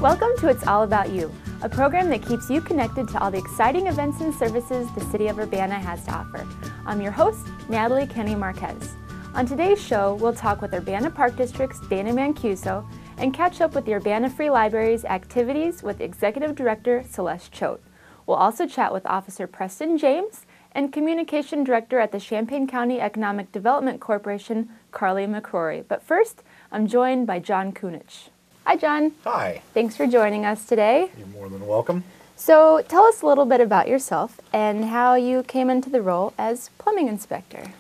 Welcome to It's All About You, a program that keeps you connected to all the exciting events and services the City of Urbana has to offer. I'm your host, Natalie KennyMarquez. On today's show, we'll talk with Urbana Park District's Dana Mancuso and catch up with the Urbana Free Library's activities with Executive Director Celeste Choate. We'll also chat with Officer Preston James and Communication Director at the Champaign County Economic Development Corporation, Carly McCrory. But first, I'm joined by John Kunich. Hi, John. Hi. Thanks for joining us today. You're more than welcome. So tell us a little bit about yourself and how you came into the role as plumbing inspector.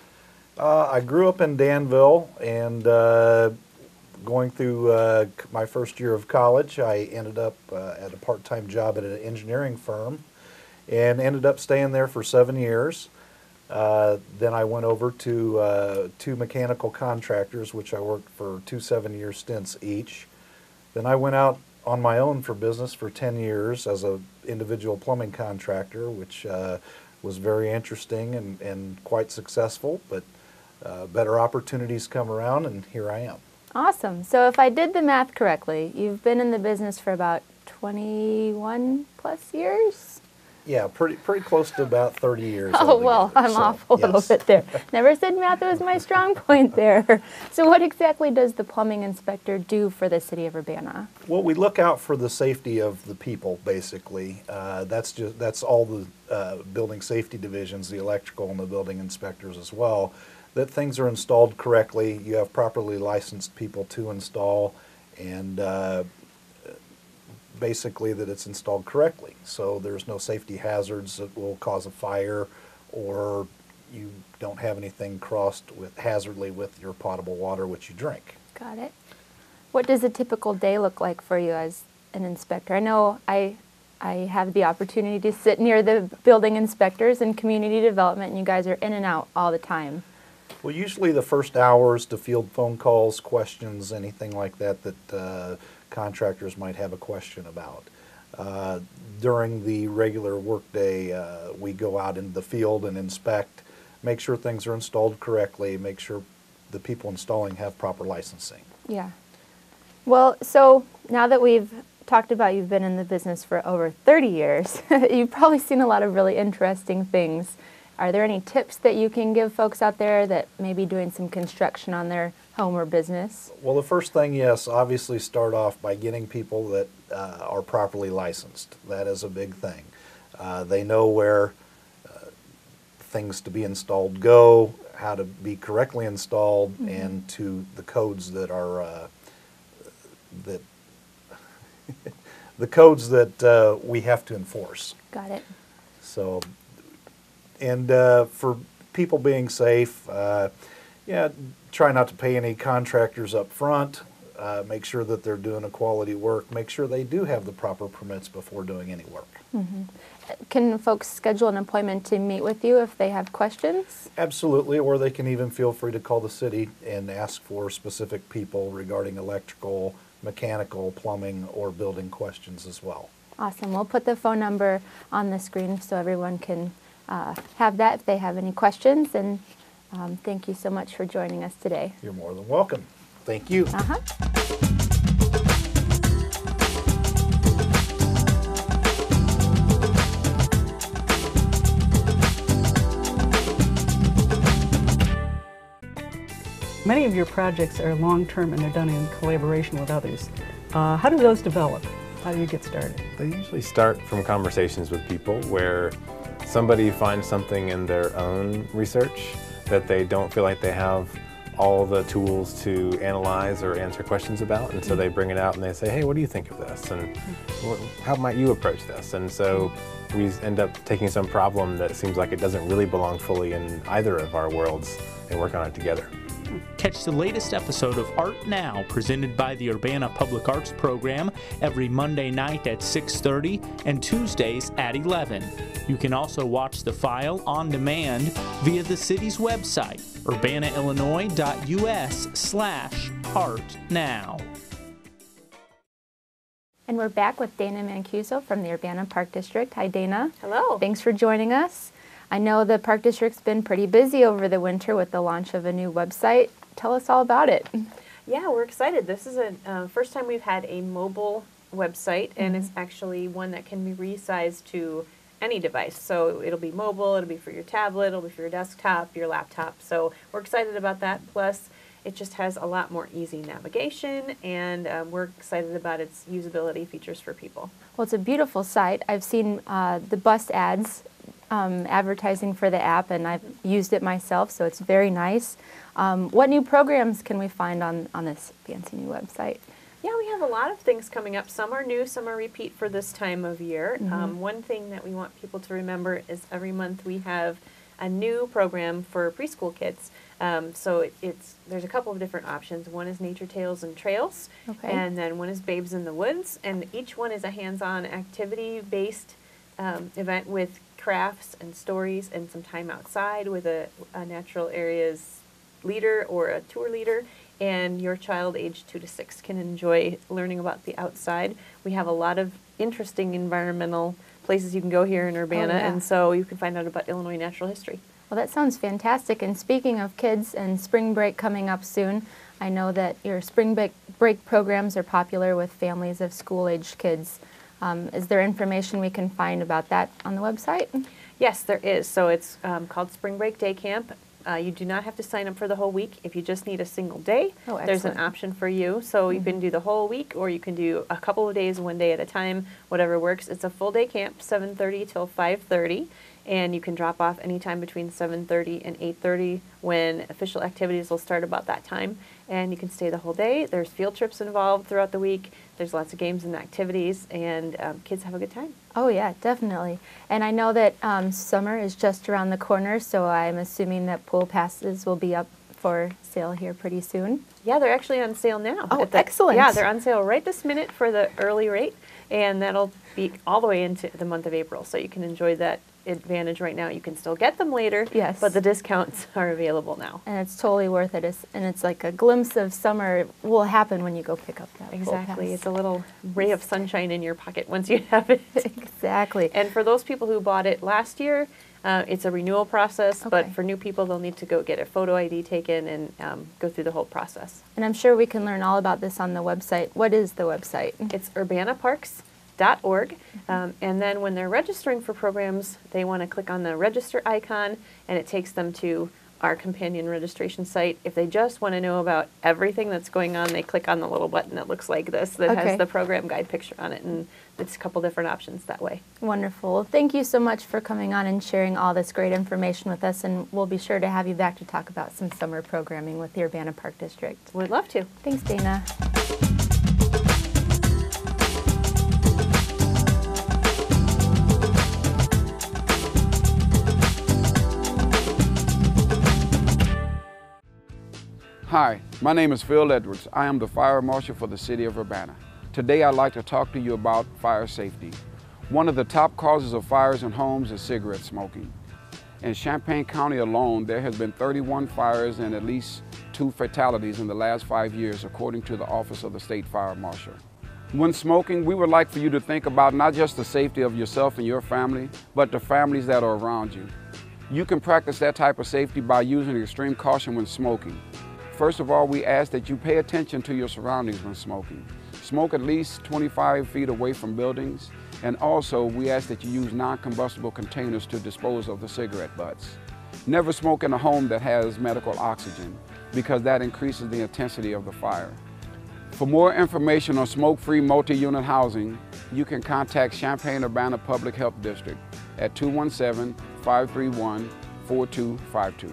I grew up in Danville, and going through my first year of college, I ended up at a part-time job at an engineering firm and ended up staying there for 7 years. Then I went over to two mechanical contractors, which I worked for 2 7-year stints each. Then I went out on my own for business for 10 years as an individual plumbing contractor, which was very interesting and quite successful, but better opportunities come around, and here I am. Awesome. So if I did the math correctly, you've been in the business for about 21 plus years? Yeah, pretty close to about 30 years. Oh, well, I'm off a little bit there. Never said math was my strong point there. So what exactly does the plumbing inspector do for the City of Urbana? Well, we look out for the safety of the people, basically. That's all the building safety divisions, the electrical and the building inspectors as well, that things are installed correctly. You have properly licensed people to install, and basically that it's installed correctly. So there's no safety hazards that will cause a fire, or you don't have anything crossed with hazardly with your potable water which you drink. Got it. What does a typical day look like for you as an inspector? I know I have the opportunity to sit near the building inspectors and community development, and you guys are in and out all the time. Well, usually the first hours to field phone calls, questions, anything like that contractors might have a question about. During the regular workday, we go out into the field and inspect, make sure things are installed correctly, make sure the people installing have proper licensing. Yeah. Well, so now that we've talked about you've been in the business for over 30 years, you've probably seen a lot of really interesting things. Are there any tips that you can give folks out there that may be doing some construction on their home or business? Well, the first thing, yes, obviously start off by getting people that are properly licensed. That is a big thing. They know where things to be installed go, how to be correctly installed, mm-hmm. and to the codes that are the codes that we have to enforce. Got it. So. And for people being safe, try not to pay any contractors up front. Make sure that they're doing a quality work. Make sure they do have the proper permits before doing any work. Mm-hmm. Can folks schedule an appointment to meet with you if they have questions? Absolutely, or they can even feel free to call the city and ask for specific people regarding electrical, mechanical, plumbing, or building questions as well. Awesome. We'll put the phone number on the screen so everyone can have that if they have any questions, and thank you so much for joining us today. You're more than welcome. Thank you. Many of your projects are long-term and they're done in collaboration with others. How do those develop? How do you get started? They usually start from conversations with people where somebody finds something in their own research that they don't feel like they have all the tools to analyze or answer questions about, and so they bring it out and they say, hey, what do you think of this? And how might you approach this? And so we end up taking some problem that seems like it doesn't really belong fully in either of our worlds and work on it together. Catch the latest episode of Art Now, presented by the Urbana Public Arts Program, every Monday night at 6:30 and Tuesdays at 11. You can also watch the file on demand via the city's website, urbanaillinois.us/artnow. And we're back with Dana Mancuso from the Urbana Park District. Hi, Dana. Hello. Thanks for joining us. I know the Park District's been pretty busy over the winter with the launch of a new website. Tell us all about it. Yeah, we're excited. This is the first time we've had a mobile website, and it's actually one that can be resized to any device. So it'll be mobile, it'll be for your tablet, it'll be for your desktop, your laptop. So we're excited about that. Plus, it just has a lot more easy navigation, and we're excited about its usability features for people. Well, it's a beautiful site. I've seen the bus ads advertising for the app, and I've used it myself, so it's very nice. What new programs can we find on this fancy new website? Yeah, we have a lot of things coming up. Some are new, some are repeat for this time of year. One thing that we want people to remember is every month we have a new program for preschool kids. So there's a couple of different options. One is Nature Tales and Trails, and then one is Babes in the Woods, and each one is a hands-on activity-based event with crafts and stories and some time outside with a natural areas leader or a tour leader, and your child aged 2 to 6 can enjoy learning about the outside. We have a lot of interesting environmental places you can go here in Urbana, and so you can find out about Illinois natural history. Well, that sounds fantastic. And speaking of kids and spring break coming up soon, I know that your spring break programs are popular with families of school-aged kids. Is there information we can find about that on the website? Yes, there is. So it's called Spring Break Day Camp. You do not have to sign up for the whole week. If you just need a single day, there's an option for you. So you can do the whole week, or you can do a couple of days, one day at a time, whatever works. It's a full day camp, 7:30 till 5:30. And you can drop off anytime between 7:30 and 8:30 when official activities will start about that time. And you can stay the whole day. There's field trips involved throughout the week. There's lots of games and activities, and kids have a good time. Oh yeah, definitely. And I know that summer is just around the corner, so I'm assuming that pool passes will be up for sale here pretty soon. Yeah, they're actually on sale now. Oh, excellent. Yeah, they're on sale right this minute for the early rate, and that'll be all the way into the month of April. So you can enjoy that advantage right now. You can still get them later, but the discounts are available now. And it's totally worth it. And it's like a glimpse of summer will happen when you go pick up that Exactly. It's a little ray of sunshine in your pocket once you have it. Exactly. And for those people who bought it last year, it's a renewal process, but for new people, they'll need to go get a photo ID taken and go through the whole process. And I'm sure we can learn all about this on the website. What is the website? It's urbanaparks.org, and then when they're registering for programs, they want to click on the register icon, and it takes them to our companion registration site. If they just want to know about everything that's going on, they click on the little button that looks like this that has the program guide picture on it, and it's a couple different options that way. Wonderful. Well, thank you so much for coming on and sharing all this great information with us, and we'll be sure to have you back to talk about some summer programming with the Urbana Park District. We'd love to. Thanks, Dana. Hi, my name is Phil Edwards. I am the Fire Marshal for the City of Urbana. Today I'd like to talk to you about fire safety. One of the top causes of fires in homes is cigarette smoking. In Champaign County alone, there has been 31 fires and at least 2 fatalities in the last 5 years, according to the Office of the State Fire Marshal. When smoking, we would like for you to think about not just the safety of yourself and your family, but the families that are around you. You can practice that type of safety by using extreme caution when smoking. First of all, we ask that you pay attention to your surroundings when smoking. Smoke at least 25 feet away from buildings, and also we ask that you use non-combustible containers to dispose of the cigarette butts. Never smoke in a home that has medical oxygen, because that increases the intensity of the fire. For more information on smoke-free multi-unit housing, you can contact Champaign-Urbana Public Health District at 217-531-4252.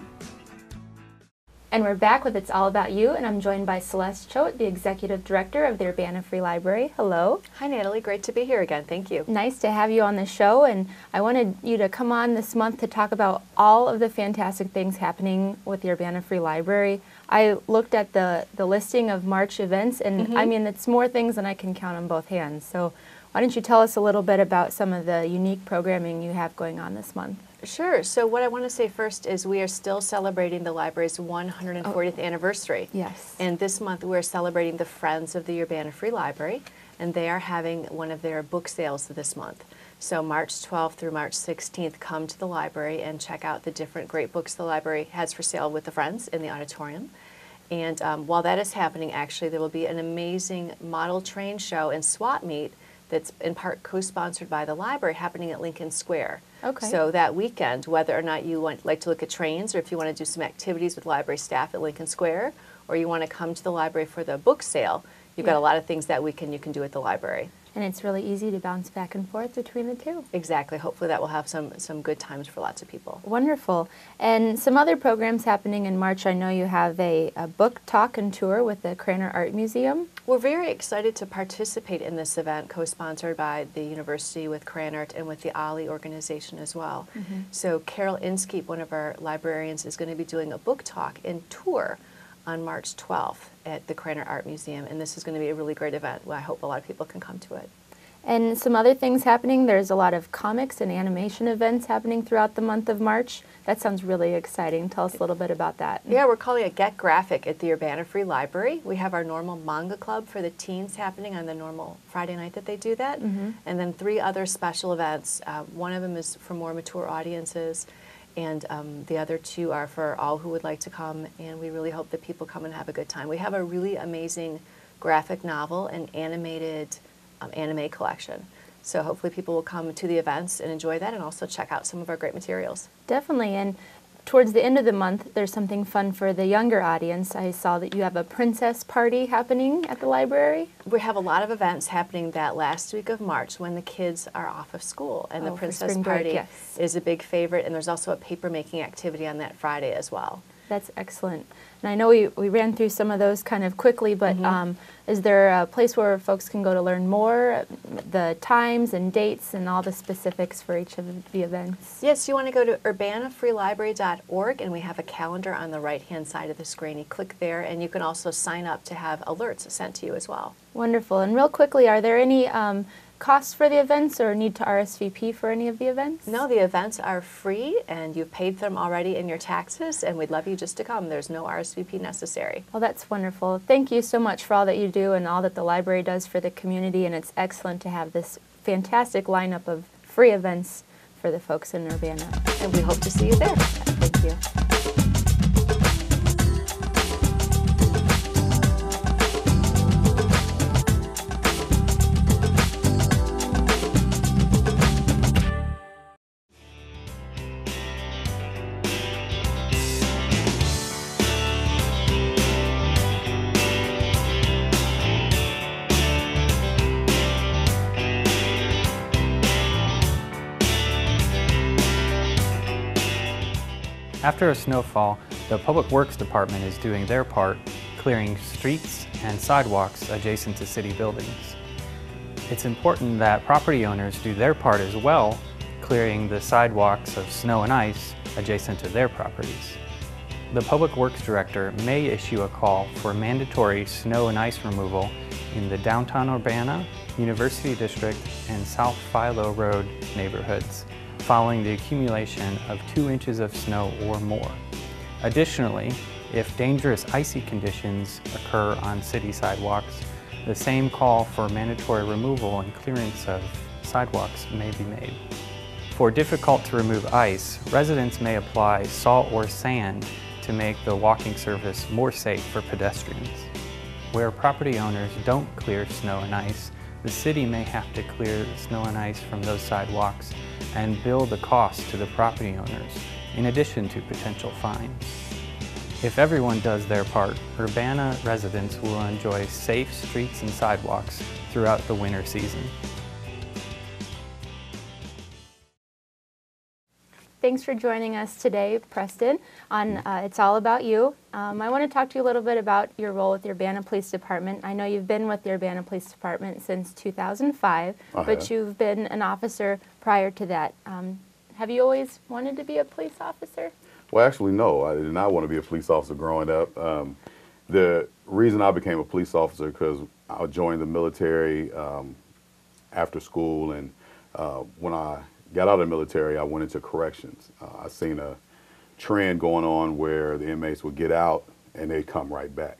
And we're back with It's All About You, and I'm joined by Celeste Choate, the Executive Director of the Urbana Free Library. Hello. Hi, Natalie. Great to be here again. Thank you. Nice to have you on the show, and I wanted you to come on this month to talk about all of the fantastic things happening with the Urbana Free Library. I looked at the listing of March events, and I mean, it's more things than I can count on both hands. So why don't you tell us a little bit about some of the unique programming you have going on this month? Sure. So what I want to say first is we are still celebrating the library's 140th anniversary. Yes. And this month we're celebrating the Friends of the Urbana Free Library, and they are having one of their book sales this month. So March 12th through March 16th, come to the library and check out the different great books the library has for sale with the Friends in the auditorium. And while that is happening, actually, there will be an amazing model train show and swap meet that's in part co-sponsored by the library, happening at Lincoln Square. Okay. So that weekend, whether or not you like to look at trains, or if you want to do some activities with library staff at Lincoln Square, or you want to come to the library for the book sale, you've got a lot of things that weekend you can do at the library. And it's really easy to bounce back and forth between the two. Exactly. Hopefully that will have some good times for lots of people. Wonderful. And some other programs happening in March. I know you have a book talk and tour with the Craner Art Museum. We're very excited to participate in this event, co-sponsored by the university with Cranert and with the OLLI organization as well. So Carol Inskeep, one of our librarians, is going to be doing a book talk and tour on March 12th at the Craner Art Museum, and this is going to be a really great event. I hope a lot of people can come to it. And some other things happening. There's a lot of comics and animation events happening throughout the month of March. That sounds really exciting. Tell us a little bit about that. Yeah, we're calling it Get Graphic at the Urbana Free Library. We have our normal manga club for the teens happening on the normal Friday night that they do that. And then 3 other special events. One of them is for more mature audiences, and the other 2 are for all who would like to come, and we really hope that people come and have a good time. We have a really amazing graphic novel and animated anime collection. So hopefully people will come to the events and enjoy that, and also check out some of our great materials. Definitely. And towards the end of the month, there's something fun for the younger audience. I saw that you have a princess party happening at the library. We have a lot of events happening that last week of March when the kids are off of school, and the princess party is a big favorite, and there's also a paper making activity on that Friday as well. That's excellent. And I know we ran through some of those kind of quickly, but is there a place where folks can go to learn more, the times and dates and all the specifics for each of the events? Yes, you want to go to urbanafreelibrary.org, and we have a calendar on the right-hand side of the screen. You click there, and you can also sign up to have alerts sent to you as well. Wonderful. And real quickly, are there any costs for the events or need to RSVP for any of the events? No, the events are free, and you've paid them already in your taxes, and we'd love you just to come. There's no RSVP necessary. Well, that's wonderful. Thank you so much for all that you do and all that the library does for the community, and it's excellent to have this fantastic lineup of free events for the folks in Urbana. And we hope to see you there. Thank you. After a snowfall, the Public Works Department is doing their part, clearing streets and sidewalks adjacent to city buildings. It's important that property owners do their part as well, clearing the sidewalks of snow and ice adjacent to their properties. The Public Works Director may issue a call for mandatory snow and ice removal in the downtown Urbana, University District, and South Philo Road neighborhoods, following the accumulation of 2 inches of snow or more. Additionally, if dangerous icy conditions occur on city sidewalks, the same call for mandatory removal and clearance of sidewalks may be made. For difficult to remove ice, residents may apply salt or sand to make the walking surface more safe for pedestrians. Where property owners don't clear snow and ice, the city may have to clear the snow and ice from those sidewalks and bill the cost to the property owners, in addition to potential fines. If everyone does their part, Urbana residents will enjoy safe streets and sidewalks throughout the winter season. Thanks for joining us today, Preston, on It's All About You. I want to talk to you a little bit about your role with the Urbana Police Department. I know you've been with the Urbana Police Department since 2005, but you've been an officer prior to that. Have you always wanted to be a police officer? Well, actually, no. I did not want to be a police officer growing up. The reason I became a police officer because I joined the military after school, and when I got out of the military, I went into corrections. I seen a trend going on where the inmates would get out and they'd come right back.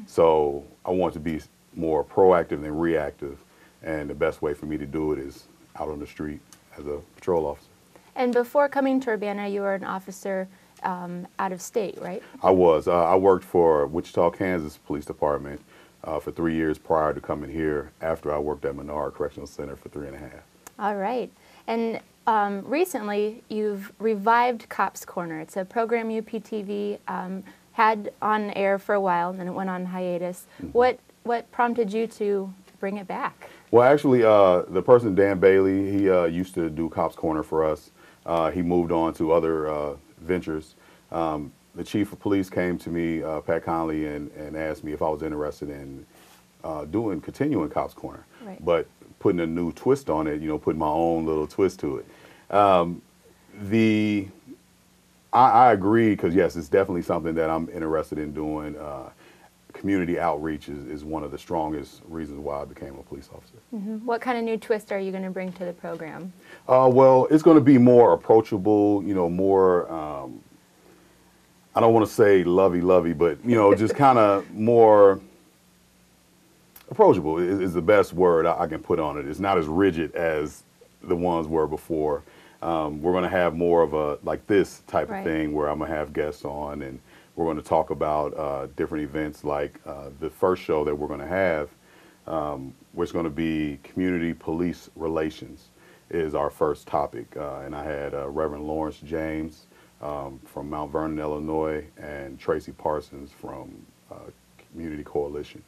So I wanted to be more proactive than reactive, and the best way for me to do it is out on the street as a patrol officer. And before coming to Urbana, you were an officer out of state, right? I was. I worked for Wichita, Kansas Police Department for 3 years prior to coming here after I worked at Menard Correctional Center for 3.5. All right. And recently, you've revived Cops Corner. It's a program UPTV had on air for a while, and then it went on hiatus. What prompted you to bring it back? Well, actually, the person, Dan Bailey, he used to do Cops Corner for us. He moved on to other ventures. The chief of police came to me, Pat Conley, and asked me if I was interested in continuing Cops Corner, Right. but putting a new twist on it, putting my own little twist to it. I agree, because yes, it's definitely something that I'm interested in doing. Community outreach is one of the strongest reasons why I became a police officer. What kind of new twist are you going to bring to the program? Well, it's going to be more approachable, more, I don't want to say lovey-lovey, but, just kind of more approachable is the best word I can put on it. It's not as rigid as the ones were before. We're going to have more of a, like this type of thing where I'm going to have guests on, and we're going to talk about different events, like the first show that we're going to have, which is going to be community police relations is our first topic. And I had Reverend Lawrence James from Mount Vernon, Illinois, and Tracy Parsons from Community Coalition.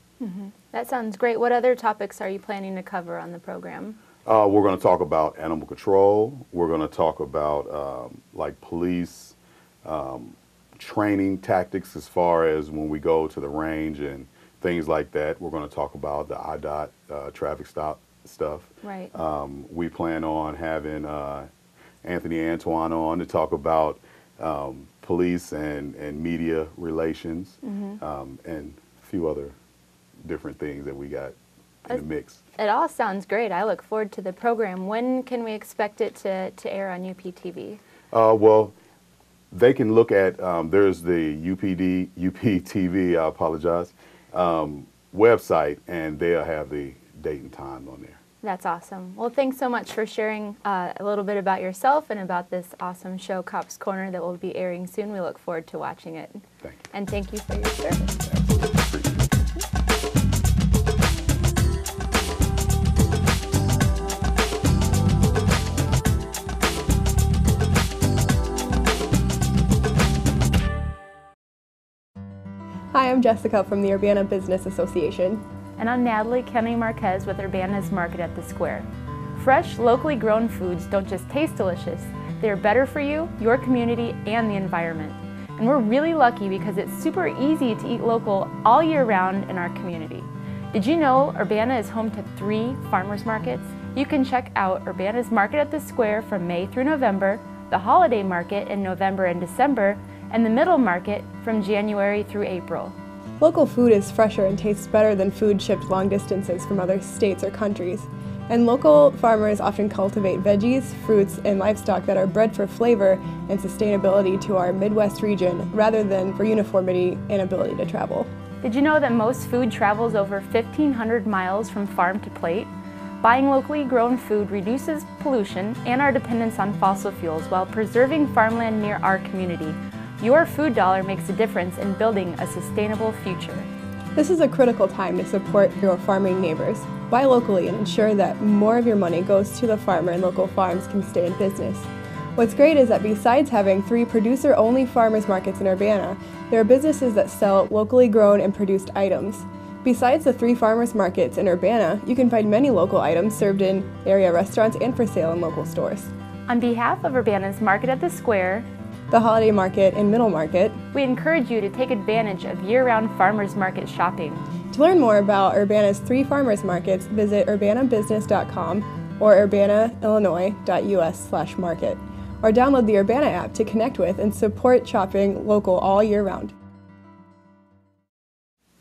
That sounds great. What other topics are you planning to cover on the program? We're going to talk about animal control. We're going to talk about like police training tactics as far as when we go to the range and things like that. We're going to talk about the IDOT traffic stop stuff. Right. We plan on having Anthony Antoine on to talk about police and media relations and a few other different things that we got in the mix. It all sounds great. I look forward to the program. When can we expect it to air on UPTV? Well, they can look at, there's the UPTV, I apologize, website, and they'll have the date and time on there. That's awesome. Well, thanks so much for sharing a little bit about yourself and about this awesome show, Cops Corner, that will be airing soon. We look forward to watching it. Thank you. And thank you for your service. Hi, I'm Jessica from the Urbana Business Association. And I'm Natalie KennyMarquez with Urbana's Market at the Square. Fresh, locally grown foods don't just taste delicious, they are better for you, your community, and the environment. And we're really lucky because it's super easy to eat local all year round in our community. Did you know Urbana is home to 3 farmers markets? You can check out Urbana's Market at the Square from May through November, the Holiday Market in November and December, and the Middle Market from January through April. Local food is fresher and tastes better than food shipped long distances from other states or countries. And local farmers often cultivate veggies, fruits, and livestock that are bred for flavor and sustainability to our Midwest region rather than for uniformity and ability to travel. Did you know that most food travels over 1,500 miles from farm to plate? Buying locally grown food reduces pollution and our dependence on fossil fuels while preserving farmland near our community. Your food dollar makes a difference in building a sustainable future. This is a critical time to support your farming neighbors. Buy locally and ensure that more of your money goes to the farmer and local farms can stay in business. What's great is that besides having 3 producer-only farmers markets in Urbana, there are businesses that sell locally grown and produced items. Besides the 3 farmers markets in Urbana, you can find many local items served in area restaurants and for sale in local stores. On behalf of Urbana's Market at the Square, the Holiday Market and Middle Market, we encourage you to take advantage of year-round farmers market shopping. To learn more about Urbana's 3 farmers markets, visit urbanabusiness.com or urbanaillinois.us/market, or download the Urbana app to connect with and support shopping local all year round.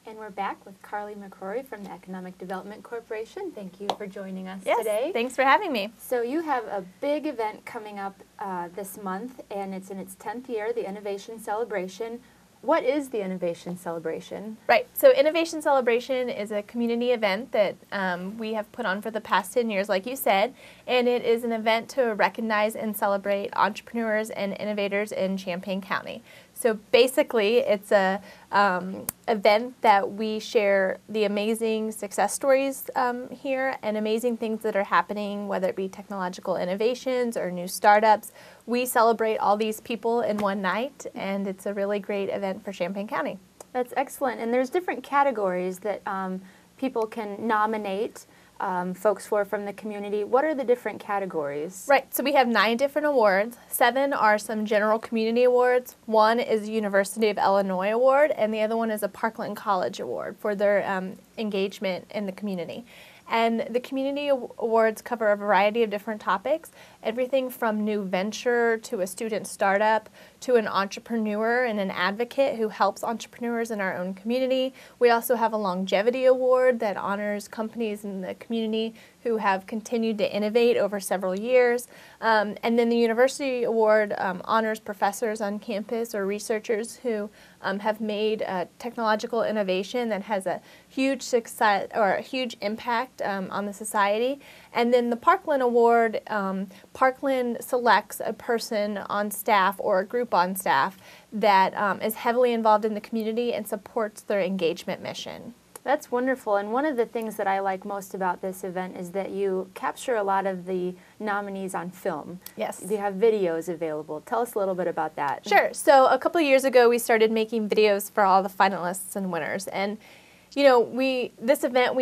And we're back with Carly McCrory from the Economic Development Corporation. Thank you for joining us Yes, today. Thanks for having me. So you have a big event coming up this month, and it's in its 10th year, the Innovation Celebration. What is the Innovation Celebration? Right, so Innovation Celebration is a community event that we have put on for the past 10 years, like you said, and it is an event to recognize and celebrate entrepreneurs and innovators in Champaign County. So So basically, it's a event that we share the amazing success stories here and amazing things that are happening, whether it be technological innovations or new startups. We celebrate all these people in one night, and it's a really great event for Champaign County. That's excellent. And there's different categories that people can nominate folks from the community. What are the different categories? Right, so we have 9 different awards. 7 are some general community awards. 1 is the University of Illinois Award, and the other one is a Parkland College Award for their engagement in the community. And the community awards cover a variety of different topics, everything from new venture to a student startup to an entrepreneur and an advocate who helps entrepreneurs in our own community. We also have a longevity award that honors companies in the community who have continued to innovate over several years. And then the University Award honors professors on campus or researchers who have made technological innovation that has a huge success or a huge impact on the society. And then the Parkland Award, Parkland selects a person on staff or a group on staff that is heavily involved in the community and supports their engagement mission. That's wonderful. And one of the things that I like most about this event is that you capture a lot of the nominees on film. Yes. You have videos available. Tell us a little bit about that. Sure. So a couple of years ago, we started making videos for all the finalists and winners. And, you know, this event,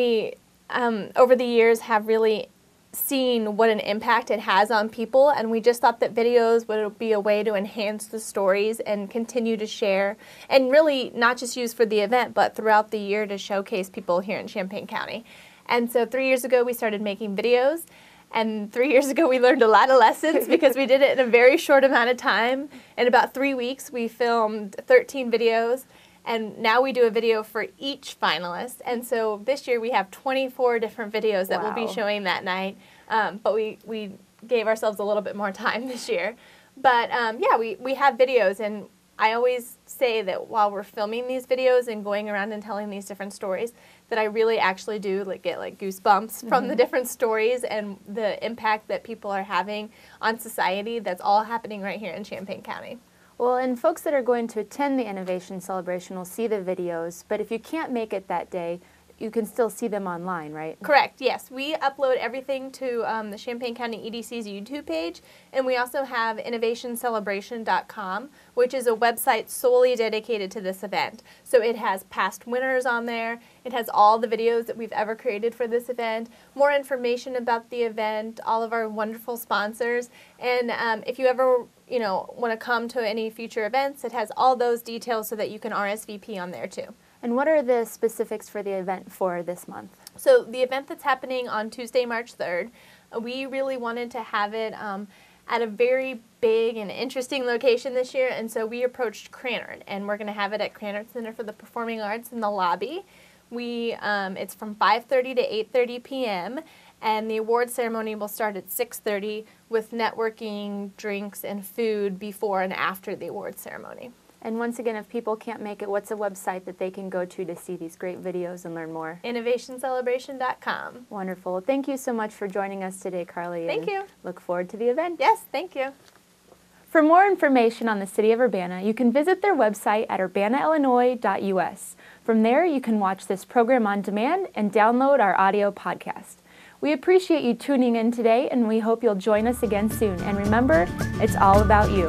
over the years have really seen what an impact it has on people, and we just thought that videos would be a way to enhance the stories and continue to share, and really not just use for the event, but throughout the year to showcase people here in Champaign County. And so 3 years ago, we started making videos, and 3 years ago, we learned a lot of lessons because we did it in a very short amount of time. In about 3 weeks, we filmed 13 videos. And now we do a video for each finalist. And so this year we have 24 different videos that we'll be showing that night. But we gave ourselves a little bit more time this year. But yeah, we have videos. And I always say that while we're filming these videos and going around and telling these different stories, that I really actually do get goosebumps from the different stories and the impact that people are having on society that's all happening right here in Champaign County. Well, and folks that are going to attend the Innovation Celebration will see the videos, but if you can't make it that day, you can still see them online, right? Correct, yes. We upload everything to the Champaign County EDC's YouTube page, and we also have innovationcelebration.com, which is a website solely dedicated to this event. So it has past winners on there, it has all the videos that we've ever created for this event, more information about the event, all of our wonderful sponsors, and if you ever want to come to any future events, it has all those details so that you can RSVP on there too. And what are the specifics for the event for this month? So the event that's happening on Tuesday, March 3rd, we really wanted to have it at a very big and interesting location this year, and so we approached Cranard, and we're going to have it at Cranard Center for the Performing Arts in the lobby. It's from 5:30 to 8:30 p.m., and the award ceremony will start at 6:30 with networking, drinks, and food before and after the award ceremony. And once again, if people can't make it, what's a website that they can go to see these great videos and learn more? innovationcelebration.com. Wonderful. Thank you so much for joining us today, Carly. Thank you. Look forward to the event. Yes, thank you. For more information on the City of Urbana, you can visit their website at urbanaillinois.us. From there, you can watch this program on demand and download our audio podcast. We appreciate you tuning in today, and we hope you'll join us again soon. And remember, it's all about you.